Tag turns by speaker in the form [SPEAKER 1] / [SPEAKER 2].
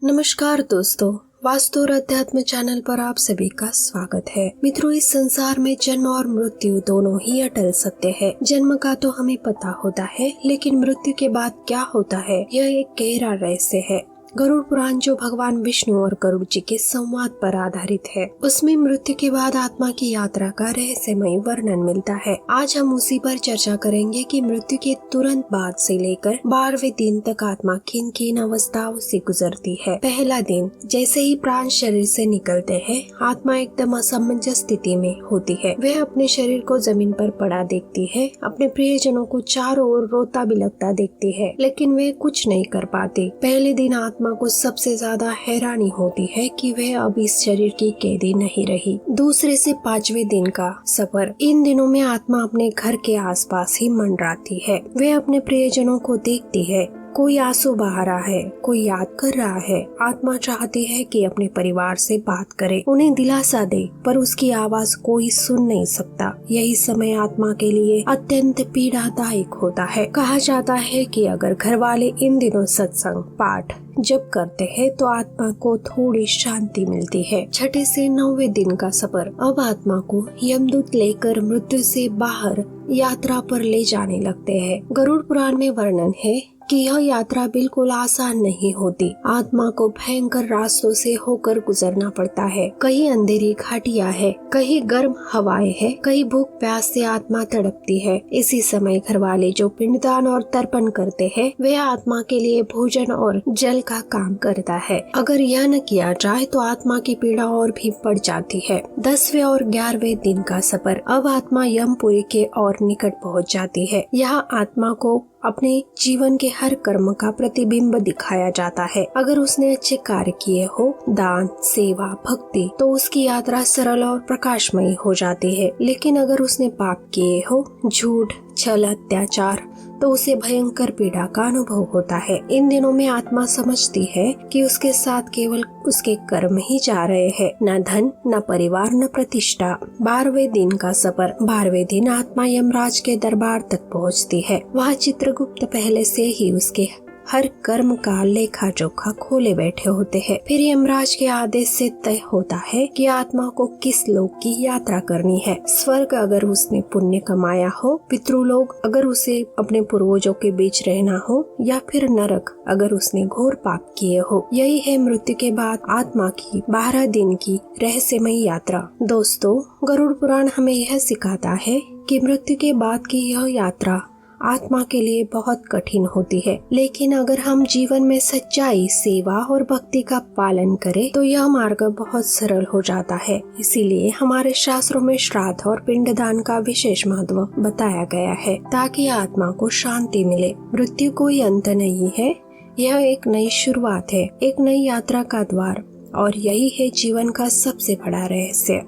[SPEAKER 1] नमस्कार दोस्तों, वास्तु और अध्यात्म चैनल पर आप सभी का स्वागत है। मित्रों, इस संसार में जन्म और मृत्यु दोनों ही अटल सत्य है। जन्म का तो हमें पता होता है, लेकिन मृत्यु के बाद क्या होता है यह एक गहरा रहस्य है। गरुड़ पुराण जो भगवान विष्णु और गरुड़ जी के संवाद पर आधारित है, उसमें मृत्यु के बाद आत्मा की यात्रा का रहस्यमय वर्णन मिलता है। आज हम उसी पर चर्चा करेंगे कि मृत्यु के तुरंत बाद से लेकर 12वें दिन तक आत्मा किन किन अवस्थाओं से गुजरती है। पहला दिन, जैसे ही प्राण शरीर से निकलते हैं, आत्मा एकदम असमंजस स्थिति में होती है। वह अपने शरीर को जमीन पर पड़ा देखती है, अपने प्रियजनों को चारों ओर रोता बिलखता देखती है, लेकिन वे कुछ नहीं कर पाती। पहले दिन आत्मा को सबसे ज्यादा हैरानी होती है कि वह अब इस शरीर की कैदी नहीं रही। दूसरे से 5वें दिन का सफर, इन दिनों में आत्मा अपने घर के आसपास ही मंडराती है। वह अपने प्रियजनों को देखती है, कोई आंसू बहा रहा है, कोई याद कर रहा है। आत्मा चाहती है कि अपने परिवार से बात करे, उन्हें दिलासा दे, पर उसकी आवाज कोई सुन नहीं सकता। यही समय आत्मा के लिए अत्यंत पीड़ादायक होता है। कहा जाता है कि अगर घर वाले इन दिनों सत्संग पाठ जब करते हैं तो आत्मा को थोड़ी शांति मिलती है। 6 से 9वें दिन का सफर, अब आत्मा को यमदूत लेकर मृत्यु से बाहर यात्रा पर ले जाने लगते हैं। गरुड़ पुराण में वर्णन है कि यह यात्रा बिल्कुल आसान नहीं होती। आत्मा को भयंकर रास्तों से होकर गुजरना पड़ता है। कहीं अंधेरी घाटियां है, कहीं गर्म हवाएं है, कहीं भूख प्यास से आत्मा तड़पती है। इसी समय घर वाले जो पिंडदान और तर्पण करते हैं, वह आत्मा के लिए भोजन और जल का काम करता है। अगर यह न किया जाए तो आत्मा की पीड़ा और भी बढ़ जाती है। 10वें और 11वें दिन का सफर, अब आत्मा यमपुरी के और निकट पहुंच जाती है। यहाँ आत्मा को अपने जीवन के हर कर्म का प्रतिबिंब दिखाया जाता है। अगर उसने अच्छे कार्य किए हो, दान, सेवा, भक्ति, तो उसकी यात्रा सरल और प्रकाशमयी हो जाती है। लेकिन अगर उसने पाप किए हो, झूठ, छल, अत्याचार, तो उसे भयंकर पीड़ा का अनुभव होता है। इन दिनों में आत्मा समझती है कि उसके साथ केवल उसके कर्म ही जा रहे हैं, न धन, न परिवार, न प्रतिष्ठा। 12वें दिन का सफर, 12वें दिन आत्मा यमराज के दरबार तक पहुंचती है। वहाँ चित्रगुप्त पहले से ही उसके हर कर्म का लेखा जोखा खोले बैठे होते हैं। फिर यमराज के आदेश से तय होता है कि आत्मा को किस लोक की यात्रा करनी है। स्वर्ग अगर उसने पुण्य कमाया हो, पितृलोक अगर उसे अपने पूर्वजों के बीच रहना हो, या फिर नरक अगर उसने घोर पाप किए हो। यही है मृत्यु के बाद आत्मा की 12 दिन की रहस्यमयी यात्रा। दोस्तों, गरुड़ पुराण हमें यह सिखाता है कि मृत्यु के बाद की यह यात्रा आत्मा के लिए बहुत कठिन होती है, लेकिन अगर हम जीवन में सच्चाई, सेवा और भक्ति का पालन करें तो यह मार्ग बहुत सरल हो जाता है। इसीलिए हमारे शास्त्रों में श्राद्ध और पिंडदान का विशेष महत्व बताया गया है, ताकि आत्मा को शांति मिले। मृत्यु कोई अंत नहीं है, यह एक नई शुरुआत है, एक नई यात्रा का द्वार, और यही है जीवन का सबसे बड़ा रहस्य।